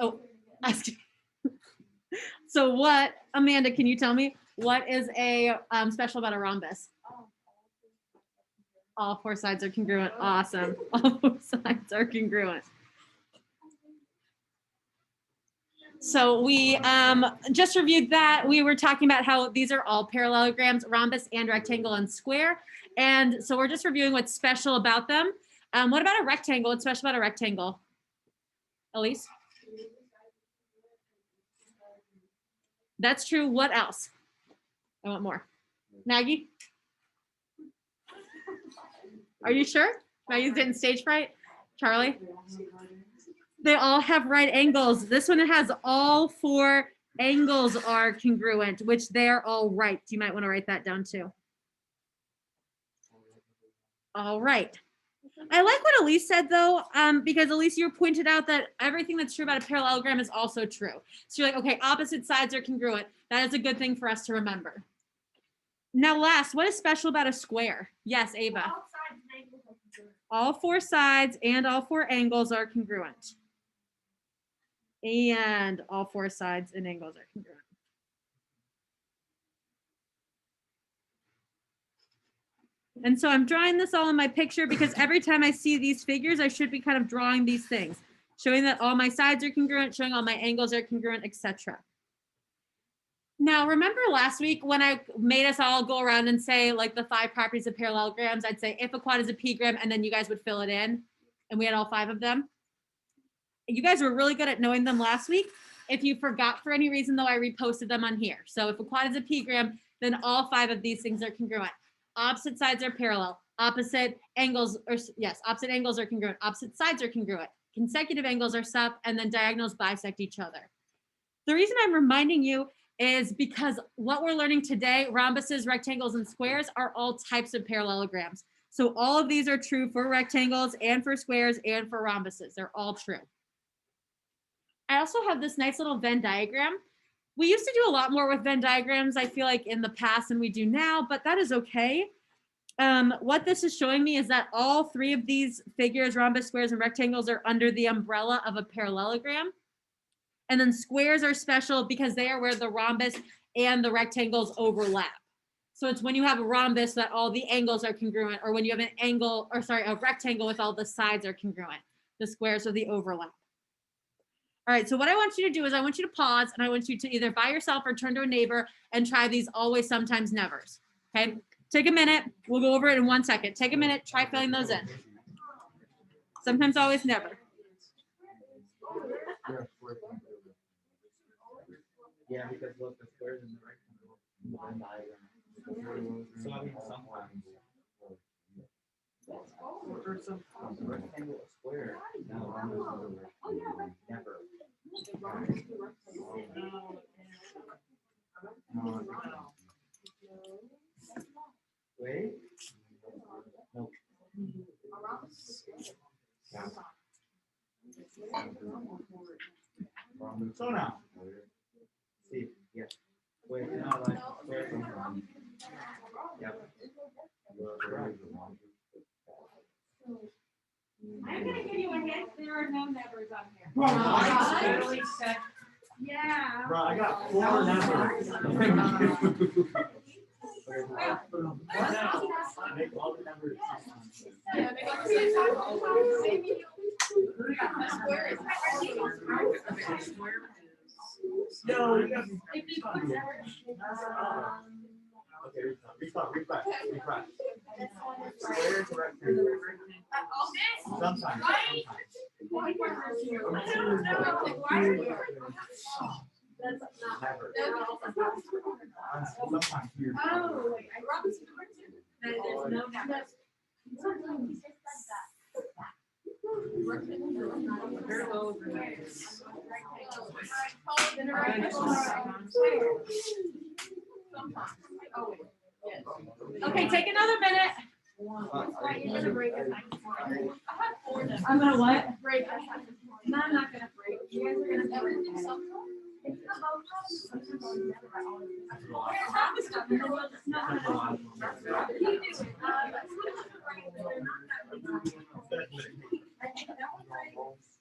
Oh, ask. So what, Amanda, can you tell me what is a special about a rhombus? All four sides are congruent. Awesome. All four sides are congruent. So we just reviewed that. We were talking about how these are all parallelograms, rhombus and rectangle and square. And so we're just reviewing what's special about them. What about a rectangle? What's special about a rectangle? Elise? That's true. What else? I want more. Maggie? Are you sure? Maggie's getting stage fright. Charlie? They all have right angles. This one has all four angles are congruent, which they're all right. You might want to write that down too. All right. I like what Elise said though, because Elise, you pointed out that everything that's true about a parallelogram is also true. So you're like, okay, opposite sides are congruent. That is a good thing for us to remember. Now last, what is special about a square? Yes, Ava. All four sides and all four angles are congruent. And all four sides and angles are congruent. And so I'm drawing this all in my picture because every time I see these figures, I should be kind of drawing these things, showing that all my sides are congruent, showing all my angles are congruent, etc. Now, remember last week when I made us all go around and say like the 5 properties of parallelograms, I'd say if a quad is a p-gram, and then you guys would fill it in, and we had all 5 of them. You guys were really good at knowing them last week. If you forgot for any reason, though, I reposted them on here. So if a quad is a p-gram, then all 5 of these things are congruent. Opposite sides are parallel. Opposite angles are congruent. Opposite sides are congruent. Consecutive angles are sup, and then diagonals bisect each other. The reason I'm reminding you is because what we're learning today, rhombuses, rectangles, and squares are all types of parallelograms. So all of these are true for rectangles and for squares and for rhombuses. They're all true. I also have this nice little Venn diagram. We used to do a lot more with Venn diagrams, I feel like, in the past than we do now, but that is okay. What this is showing me is that all 3 of these figures, rhombus, squares, and rectangles, are under the umbrella of a parallelogram. And then squares are special because they are where the rhombus and the rectangles overlap. So it's when you have a rhombus that all the angles are congruent, or when you have a rectangle with all the sides are congruent. The squares are the overlap. All right, so what I want you to do is I want you to pause and I want you to either by yourself or turn to a neighbor and try these always, sometimes, nevers. Okay, take a minute. We'll go over it in 1 second. Take a minute, try filling those in. Sometimes, always, never. Yeah, because look, the squares in the rectangle. So I mean, sometimes. Rectangle or square. Never. Wait. Nope. So now. See, yes. Wait, now like square from wrong. Yep. I'm gonna give you a hint. There are no nevers on here. Bro, I literally said. Yeah. Bro, I got 4 nevers. Make all the numbers. Yeah, make all the same time. No, you got If you put okay, refresh. Squares or rectangles? Sometimes. Never. Sometimes here. Oh, wait, I brought this to there's no doubt. Okay, take another minute. I'm gonna what? Break. No, I'm not gonna break. You guys are gonna break.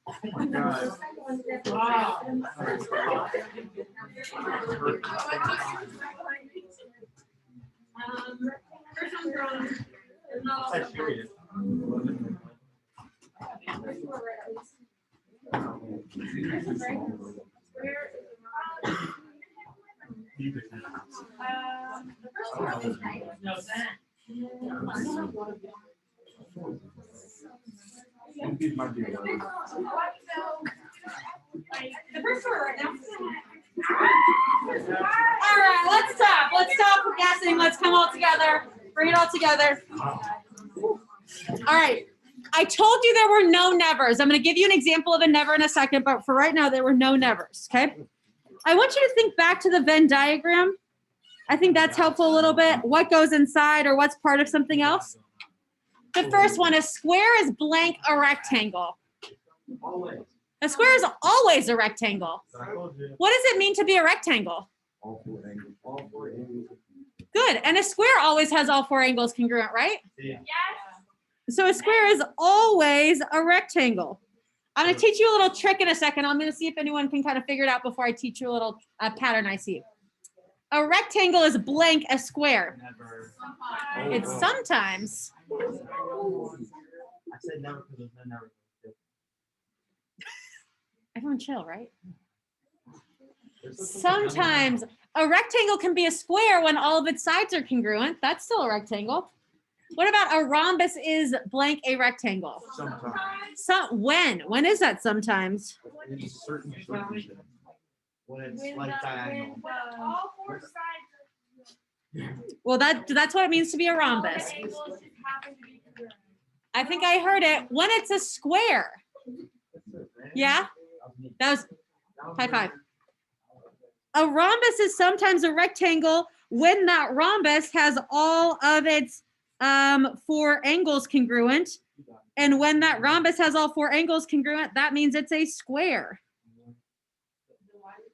Oh my God. First one's wrong. That's serious. All right, let's stop. Let's stop guessing. Let's come all together. Bring it all together. All right. I told you there were no nevers. I'm going to give you an example of a never in a second, but for right now, there were no nevers, okay? I want you to think back to the Venn diagram. I think that's helpful a little bit. What goes inside or what's part of something else? The first one, a square is blank a rectangle. Always. A square is always a rectangle. I told you. What does it mean to be a rectangle? All four angles. Good. And a square always has all four angles congruent, right? Yeah. So a square is always a rectangle. I'm going to teach you a little trick in a second. I'm going to see if anyone can kind of figure it out before I teach you a little pattern I see. A rectangle is blank a square. Never. It's sometimes. I said never because there's no never. Everyone chill, right? Sometimes a rectangle can be a square when all of its sides are congruent. That's still a rectangle. What about a rhombus is blank a rectangle? Sometimes. When is that sometimes? In certain circumstances. When it's like diagonal. All four sides Well, that's what it means to be a rhombus. of angles just happen to be congruent. I think I heard it. When it's a square. Yeah? That was high five. A rhombus is sometimes a rectangle when that rhombus has all of its four angles congruent. And when that rhombus has all four angles congruent, that means it's a square.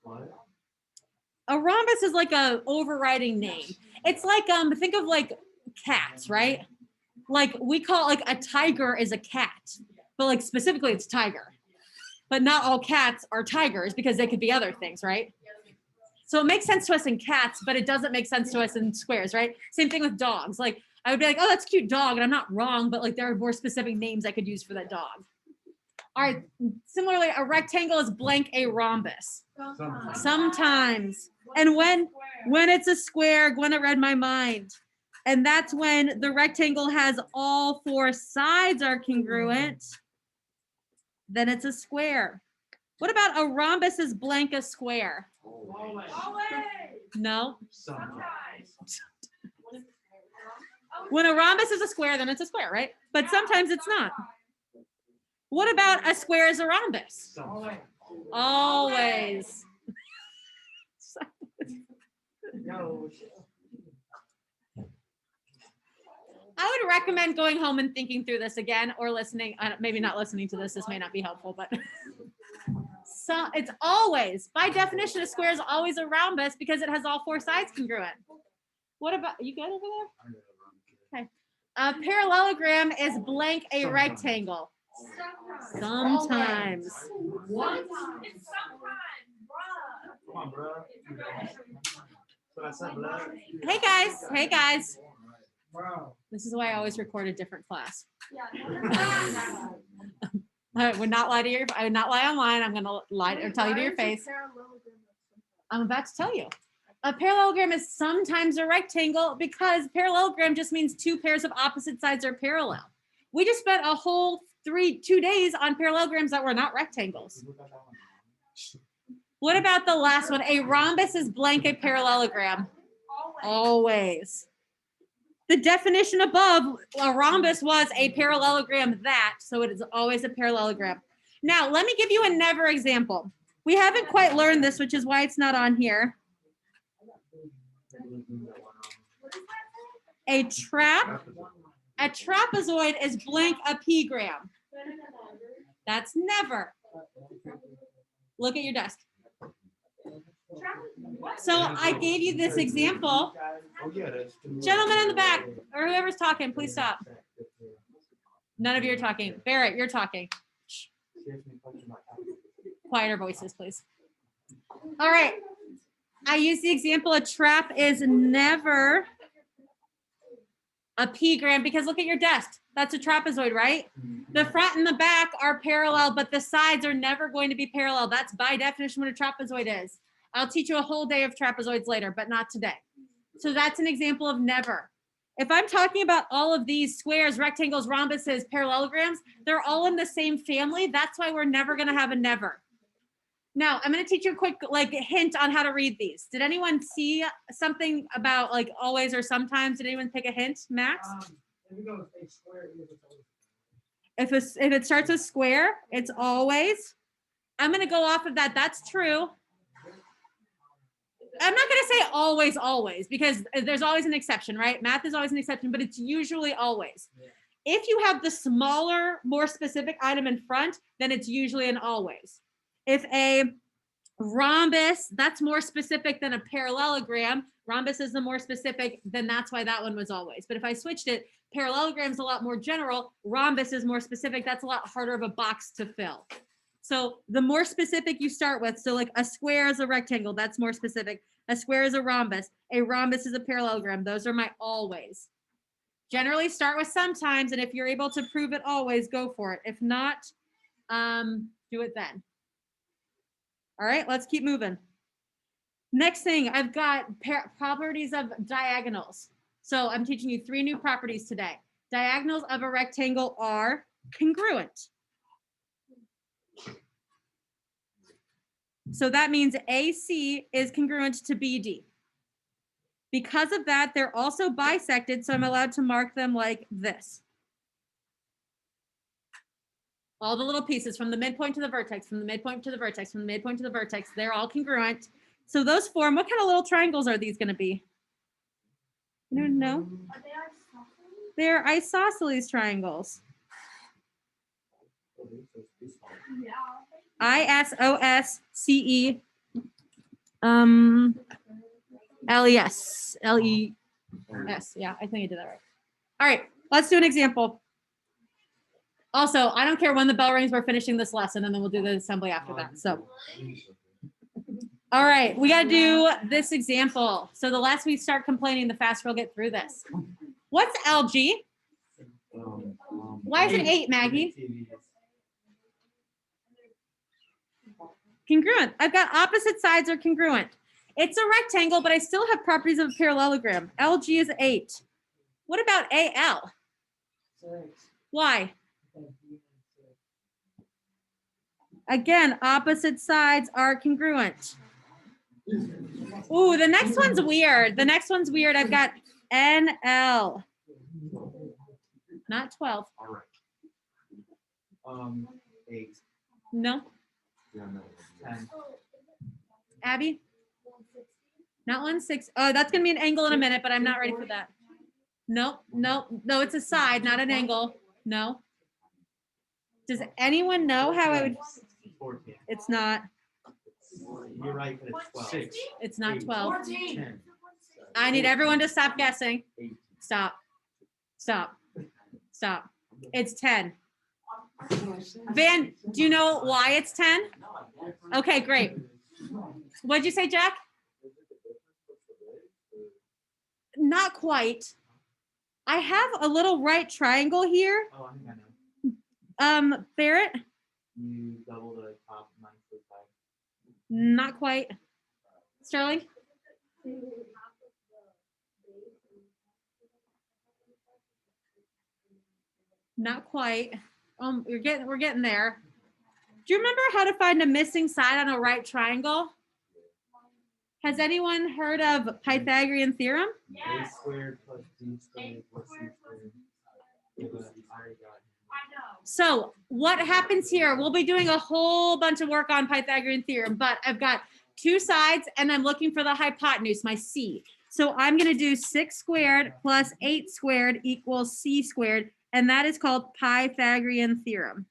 What? A rhombus is like a overriding name. It's like think of like cats, right? Like we call like a tiger is a cat, but like specifically it's tiger. But not all cats are tigers because they could be other things, right? So it makes sense to us in cats, but it doesn't make sense to us in squares, right? Same thing with dogs. Like I would be like, oh, that's a cute dog, and I'm not wrong, but like there are more specific names I could use for that dog. All right. Similarly, a rectangle is blank a rhombus. Sometimes. And when it's a square, Gwenna read my mind. And that's when the rectangle has all four sides are congruent. Then it's a square. What about a rhombus is blank a square? Always. No. Sometimes. When a rhombus is a square, then it's a square, right? But sometimes it's not. What about a square is a rhombus? Sometimes. Always. No. I would recommend going home and thinking through this again or listening. Maybe not listening to this. This may not be helpful, but so it's always, by definition, a square is always a rhombus because it has all four sides congruent. What about, you good over there? Okay. A parallelogram is blank a rectangle. Sometimes. One time. It's sometimes, bruh. Come on, bro. So I said, bro. Hey guys. Hey guys. Wow. This is why I always record a different class. Yeah. I would not lie online. I'm gonna lie or tell you to your face. I'm about to tell you. A parallelogram is sometimes a rectangle because parallelogram just means two pairs of opposite sides are parallel. We just spent a whole 2 days on parallelograms that were not rectangles. What about the last one? A rhombus is blank a parallelogram. Always. The definition above, a rhombus was a parallelogram that, so it is always a parallelogram. Now, let me give you a never example. We haven't quite learned this, which is why it's not on here. A trapezoid is blank a p-gram. That's never. Look at your desk. So I gave you this example. Gentlemen in the back, or whoever's talking, please stop. None of you are talking. Barrett, you're talking. Quieter voices, please. All right. I use the example a trap is never a pentagram because look at your desk. That's a trapezoid, right? The front and the back are parallel, but the sides are never going to be parallel. That's by definition what a trapezoid is. I'll teach you a whole day of trapezoids later, but not today. So that's an example of never. If I'm talking about all of these squares, rectangles, rhombuses, parallelograms, they're all in the same family. That's why we're never going to have a never. Now, I'm going to teach you a quick hint on how to read these. Did anyone see something about always or sometimes? Did anyone pick a hint, Max? If it starts with square, it's always. I'm going to go off of that. That's true. I'm not going to say always, always, because there's always an exception, right? Math is always an exception, but it's usually always. If you have the smaller, more specific item in front, then it's usually an always. If a rhombus, that's more specific than a parallelogram. Rhombus is the more specific, then that's why that one was always. But if I switched it, parallelogram is a lot more general. Rhombus is more specific. That's a lot harder of a box to fill. So the more specific you start with, so like a square is a rectangle, that's more specific. A square is a rhombus is a parallelogram. Those are my always. Generally start with sometimes, and if you're able to prove it always, go for it. If not, do it then. All right, let's keep moving. Next thing, I've got properties of diagonals. So I'm teaching you 3 new properties today. Diagonals of a rectangle are congruent. So that means AC is congruent to BD. Because of that, they're also bisected, so I'm allowed to mark them like this. All the little pieces from the midpoint to the vertex, from the midpoint to the vertex, from the midpoint to the vertex, they're all congruent. So those form, what kind of little triangles are these going to be? You don't know? They're isosceles triangles. ISOSCE LES. LES. Yeah, I think I did that right. All right, let's do an example. Also, I don't care when the bell rings, we're finishing this lesson and then we'll do the assembly after that. So, all right, we got to do this example. So the less we start complaining, the faster we'll get through this. What's LG? Why is it 8, Maggie? Congruent. I've got opposite sides are congruent. It's a rectangle, but I still have properties of a parallelogram. LG is 8. What about AL? 6. Why? Again, opposite sides are congruent. Ooh, the next one's weird. The next one's weird. I've got NL. Not 12. All right. 8. No. 10. Abby? Not 160. Oh, that's going to be an angle in a minute, but I'm not ready for that. No, it's a side, not an angle. No. Does anyone know how I would? 14. It's not. You're right, but it's 12. 6. It's not 12. 10. I need everyone to stop guessing. 8. Stop. It's 10. Van, do you know why it's 10? Okay, great. What'd you say, Jack? Not quite. I have a little right triangle here. Oh, I think I know. Barrett? You double the top minus the side. Not quite. Sterling? Not quite. We're getting there. Do you remember how to find a missing side on a right triangle? Has anyone heard of Pythagorean theorem? A squared plus B squared plus C squared. So what happens here? We'll be doing a whole bunch of work on Pythagorean theorem, but I've got 2 sides and I'm looking for the hypotenuse, my C. So I'm going to do 6 squared plus 8 squared equals C squared, and that is called Pythagorean theorem.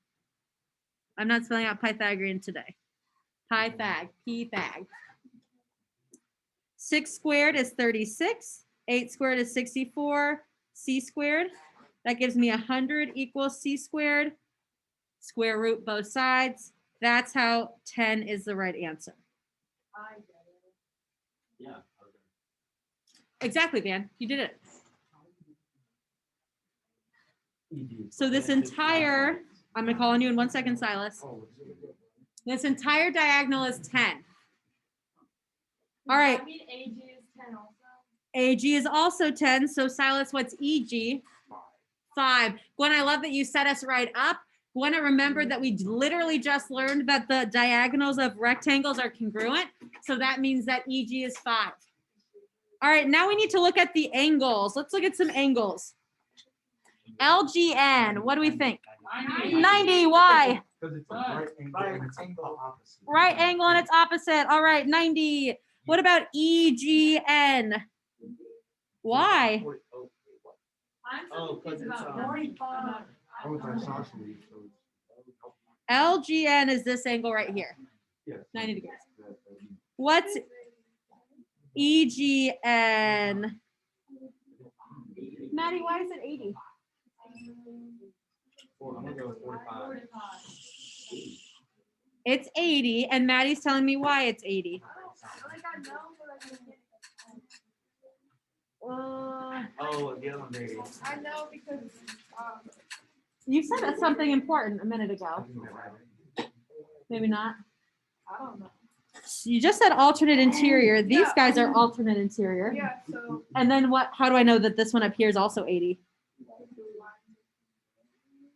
I'm not spelling out Pythagorean today. Pythag. 6 squared is 36. 8 squared is 64. C squared. That gives me 100 equals C squared. Square root both sides. That's how 10 is the right answer. I get it. Yeah. Exactly, Dan. You did it. Okay. So this entire, I'm going to call on you in 1 second, Silas. This entire diagonal is 10. All right. I mean, AG is 10 also. AG is also 10. So Silas, what's EG? 5. Gwen, I love that you set us right up. Gwen, I remember that we literally just learned that the diagonals of rectangles are congruent. So that means that EG is 5. All right, now we need to look at the angles. Let's look at some angles. LGN, what do we think? 90, why? Because it's a right angle and it's opposite. Right angle and it's opposite. All right, 90. What about EGN? Why? I'm Oh, confused 'cause it's, about 45. Oh, it's isosceles, so it's. LGN is this angle right here, Yes. 90 degrees. What's EGN? Maddie, why is it 80? I'm gonna go with 45. 45. It's 80, and Maddie's telling me why it's 80. Like I know, but I can't. Oh, the other one there. I know because You said that's something important a minute ago. Maybe not. I don't know. You just said alternate interior. These Yeah. guys are alternate interior. Yeah, so And then what? How do I know that this one up here is also 80?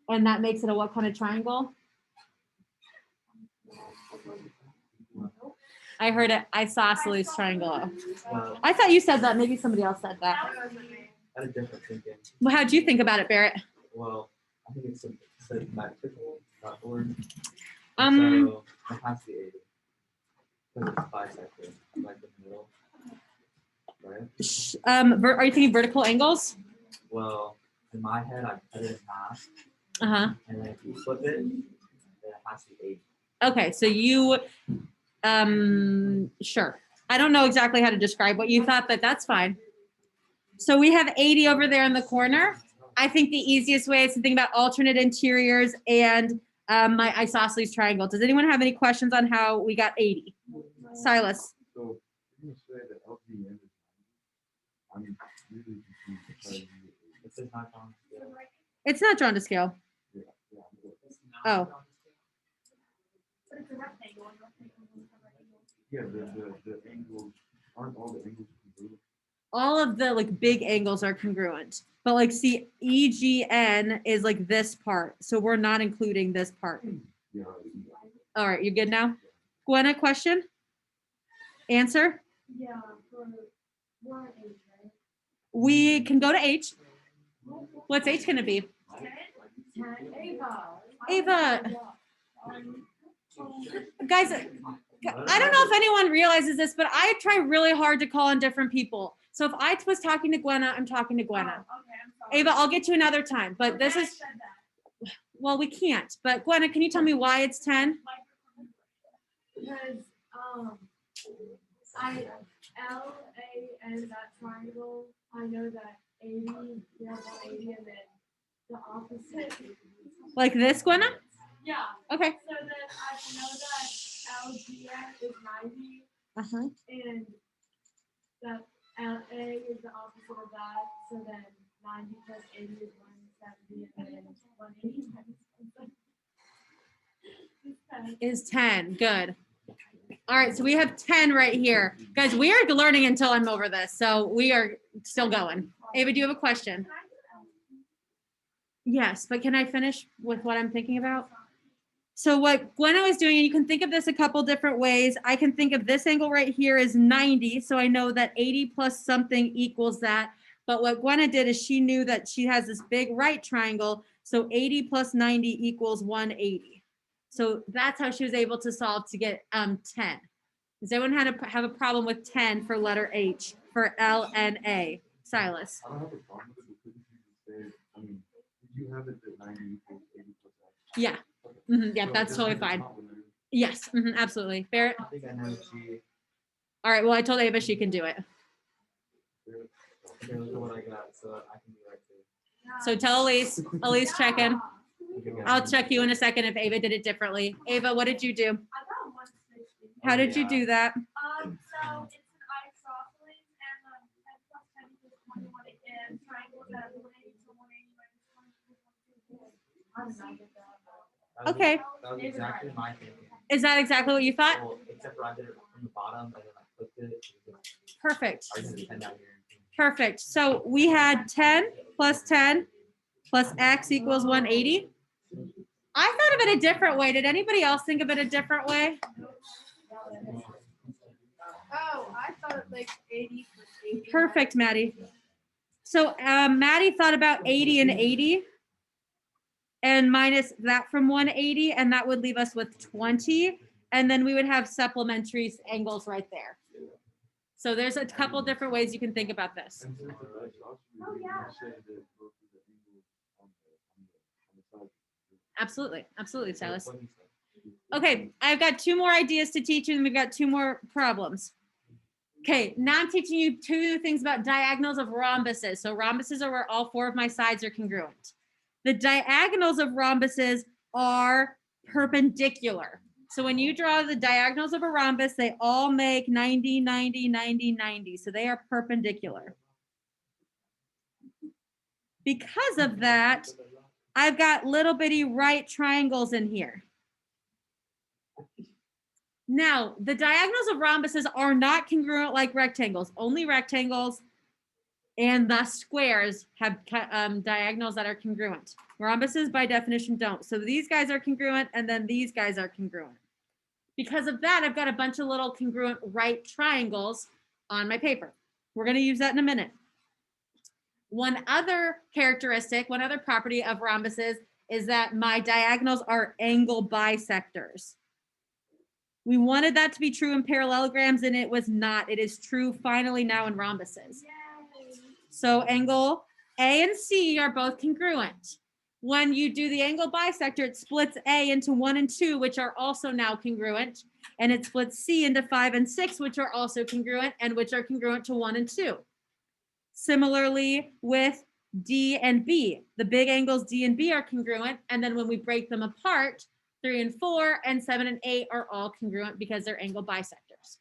And that makes it a what kind of triangle? I heard it isosceles triangle. Well, I thought you said that. Maybe somebody else said that. that wasn't me. I had a different thinking. Well, how'd you think about it, Barrett? Well, I think it's symmetrical.org. Um, So it has to be 80. Because it's bisected, like the middle. Right? Are you thinking vertical angles? Well, in my head, I cut it in half. Uh-huh. And then if you flip it, then it has to be 80. Okay, so you, sure. I don't know exactly how to describe what you thought, but that's fine. So we have 80 over there in the corner. I think the easiest way is to think about alternate interiors and my isosceles triangle. Does anyone have any questions on how we got 80? Silas. So you say that LGN is 90. I'm really confused because This is not on scale. It's not drawn to scale. yeah. Oh, But it's a rectangle. And rectangles are rectangles. Yeah, the angles, aren't all the angles congruent? all of the like big angles are congruent. But like see, EGN is like this part. So we're not including this part. Yeah. All right, you good now? Gwen, a question? Answer? Yeah, for one age, right? We can go to H. What's H gonna be? 10. Ava. Ava. Guys, I don't know if anyone realizes this, but I try really hard to call on different people. So if I was talking to Gwenna, I'm talking to Oh, Gwenna. okay, I'm sorry. Ava, I'll get you another time. But this I is, said that. well, we can't. But Gwenna, can you tell me why it's 10? Because LA and that triangle, I know that 80, we have 180 and then the opposite. Like this, Gwenna? Yeah. Okay. So then I know that LGN is 90 Uh-huh. and that LA is the opposite of that. So then 90 plus 80 is 170 and then 180 Is 10. Good. All right, so we have 10 right here. Guys, we are learning until I'm over this. So we are still going. Ava, do you have a question? Yes, but can I finish with what I'm thinking about? So what Gwenna was doing, and you can think of this a couple different ways. I can think of this angle right here is 90. So I know that 80 plus something equals that. But what Gwenna did is she knew that she has this big right triangle. So 80 plus 90 equals 180. So that's how she was able to solve to get 10. Does anyone have a problem with 10 for letter H for LNA? Silas. I don't have a problem with it, but couldn't you just say, I mean, did you have it that 90 equals 80 plus X? Yeah. Yeah, So that's this totally is fine. not linear. Yes, absolutely. Barrett. I think I know G. All right. Well, I told Ava she can do it. Okay, look at what I got, so I can be right too. So tell Elise. Elise, check in. I'll check you in a second if Ava did it differently. Ava, what did you do? I got 160. How did you do that? So it's an isosceles and 10 plus 10 equals 21 and triangles at 180 to 180 minus 20 equals 1. How did I get that? Okay. That was exactly my thinking. Is that exactly what you thought? Well, except for I did it from the bottom and then I flipped it. Perfect. I just did 10 down here. Perfect. So we had 10 plus 10 plus x equals 180. I thought of it a different way. Did anybody else think of it a different way? Oh, I thought it like 80 plus 80. Perfect, Maddie. So Maddie thought about 80 and 80 and minus that from 180, and that would leave us with 20. And then we would have supplementary angles right there. So there's a couple different ways you can think about this. Oh, yeah. Absolutely. Absolutely, Silas. Okay, I've got 2 more ideas to teach you, and we've got 2 more problems. Okay, now I'm teaching you 2 things about diagonals of rhombuses. So rhombuses are where all 4 of my sides are congruent. The diagonals of rhombuses are perpendicular. So when you draw the diagonals of a rhombus, they all make 90, 90, 90, 90. So they are perpendicular. Because of that, I've got little bitty right triangles in here. Now, the diagonals of rhombuses are not congruent like rectangles. Only rectangles and the squares have diagonals that are congruent. Rhombuses, by definition, don't. So these guys are congruent, and then these guys are congruent. Because of that, I've got a bunch of little congruent right triangles on my paper. We're going to use that in a minute. One other characteristic, one other property of rhombuses is that my diagonals are angle bisectors. We wanted that to be true in parallelograms, and it was not. It is true finally now in rhombuses. Yay. So angle A and C are both congruent. When you do the angle bisector, it splits A into 1 and 2, which are also now congruent. And it splits C into 5 and 6, which are also congruent and which are congruent to 1 and 2. Similarly with D and B, the big angles D and B are congruent. And then when we break them apart, 3 and 4 and 7 and 8 are all congruent because they're angle bisectors.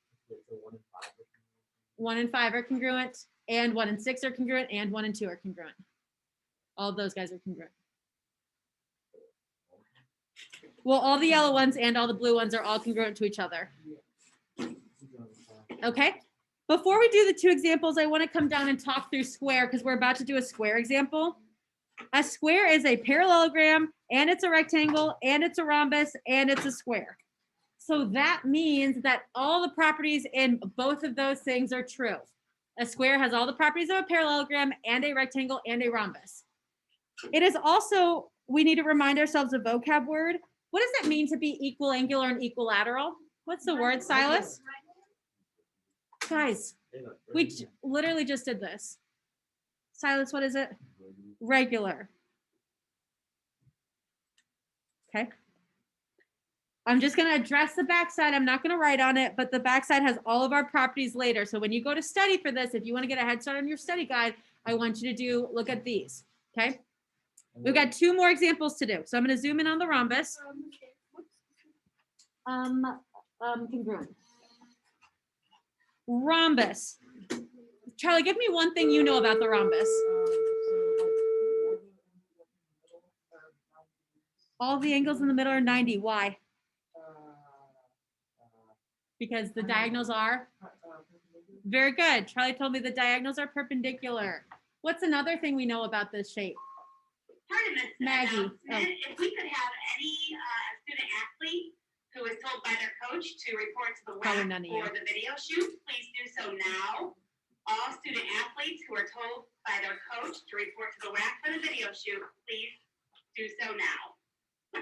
1 and 5 are congruent, and 1 and 6 are congruent, and 1 and 2 are congruent. All of those guys are congruent. Well, all the yellow ones and all the blue ones are all congruent to each other. Okay. Before we do the 2 examples, I want to come down and talk through square because we're about to do a square example. A square is a parallelogram, and it's a rectangle, and it's a rhombus, and it's a square. So that means that all the properties in both of those things are true. A square has all the properties of a parallelogram and a rectangle and a rhombus. It is also, we need to remind ourselves a vocab word. What does it mean to be equal angular and equilateral? What's the word, Silas? Guys, we literally just did this. Silas, what is it? Regular. Okay. I'm just going to address the backside. I'm not going to write on it, but the backside has all of our properties later. So when you go to study for this, if you want to get a head start on your study guide, I want you to look at these. Okay. We've got 2 more examples to do. So I'm going to zoom in on the rhombus. Congruent. Rhombus. Charlie, give me one thing you know about the rhombus. All the angles in the middle are 90. Why? Because the diagonals are? Very good. Charlie told me the diagonals are perpendicular. What's another thing we know about this shape? Tournament Maggie. announcement. If we could have any student athlete who is told by their coach to report to the Probably WAC none of you. for the video shoot, please do so now. All student athletes who are told by their coach to report to the WAC for the video shoot, please do so now.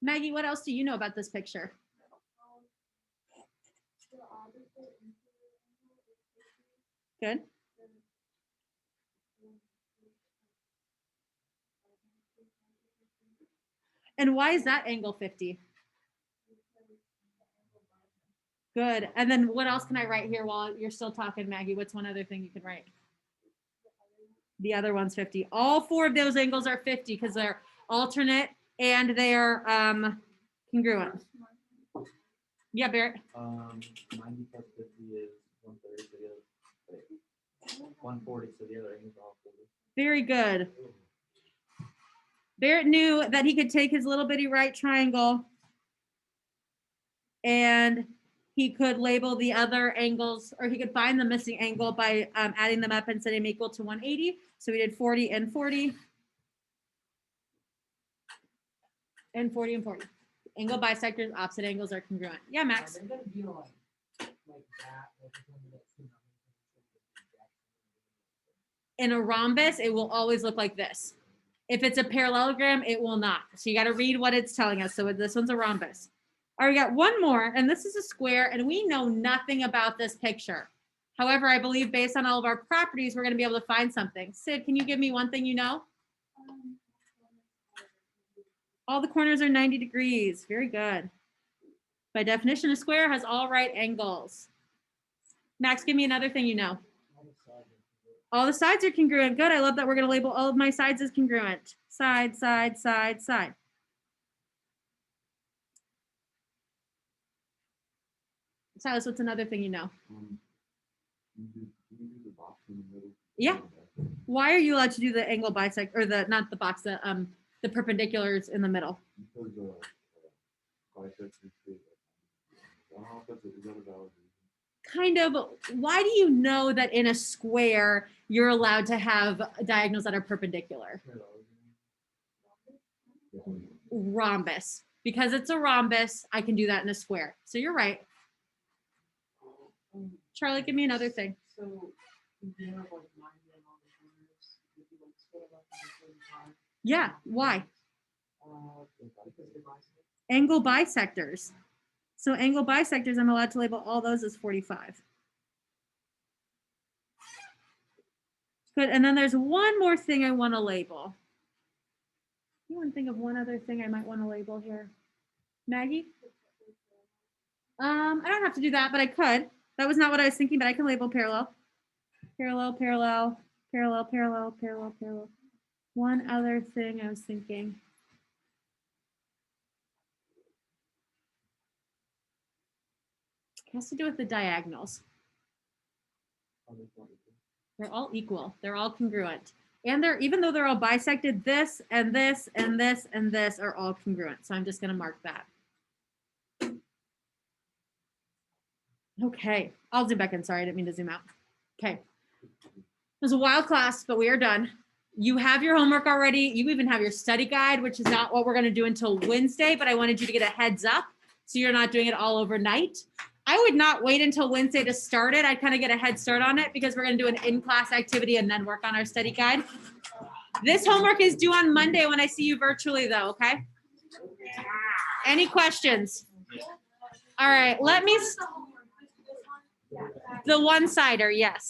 Maggie, what else do you know about this picture? Good. And why is that angle 50? Good. And then what else can I write here while you're still talking, Maggie? What's one other thing you can write? The other one's 50. All 4 of those angles are 50 because they're alternate and they are congruent. Yeah, Barrett. 90 plus 50 is 130, so the other, wait, 140, so the other angles are all 40. Very good. Barrett knew that he could take his little bitty right triangle and he could label the other angles, or he could find the missing angle by adding them up and setting them equal to 180. So we did 40 and 40. And 40 and 40. Angle bisectors, opposite angles are congruent. Yeah, Max. They're gonna be like that, like something that's, you know, In a rhombus, it will always look like this. If it's a parallelogram, it will not. So you got to read what it's telling us. So this one's a rhombus. All right, we got one more, and this is a square, and we know nothing about this picture. However, I believe based on all of our properties, we're going to be able to find something. Sid, can you give me one thing you know? All the corners are 90 degrees. Very good. By definition, a square has all right angles. Max, give me another thing you know. All the sides are congruent. Good. I love that we're going to label all of my sides as congruent. Side, side, side, side. Silas, what's another thing you know? You do the box in the middle. Yeah. Why are you allowed to do the angle bisect, or the, not the box, the perpendiculars in the middle? Because bisectors create. I don't know if that's is that a valid reason? Kind of. Why do you know that in a square you're allowed to have diagonals that are perpendicular? Rhombus. Because it's a rhombus, I can do that in a square. So you're right. Charlie, give me another thing. so if you have like 90 and all the corners, if you like split it up into 45. Yeah, why? Because they're bisected. Angle bisectors. So angle bisectors, I'm allowed to label all those as 45. Good, and then there's one more thing I want to label. You want to think of one other thing I might want to label here? Maggie? I don't have to do that, but I could. That was not what I was thinking, but I can label parallel. Parallel, parallel, parallel, parallel, parallel, parallel. One other thing I was thinking. It has to do with the diagonals. They're all equal. They're all congruent. And they're, even though they're all bisected, this and this and this and this are all congruent. So I'm just going to mark that. Okay, I'll zoom back in. Sorry, I didn't mean to zoom out. Okay. It was a wild class, but we are done. You have your homework already. You even have your study guide, which is not what we're going to do until Wednesday, but I wanted you to get a heads up so you're not doing it all overnight. I would not wait until Wednesday to start it. I'd kind of get a head start on it because we're going to do an in-class activity and then work on our study guide. This homework is due on Monday when I see you virtually though, okay? Any questions? All right, let me, the one-sider, yes.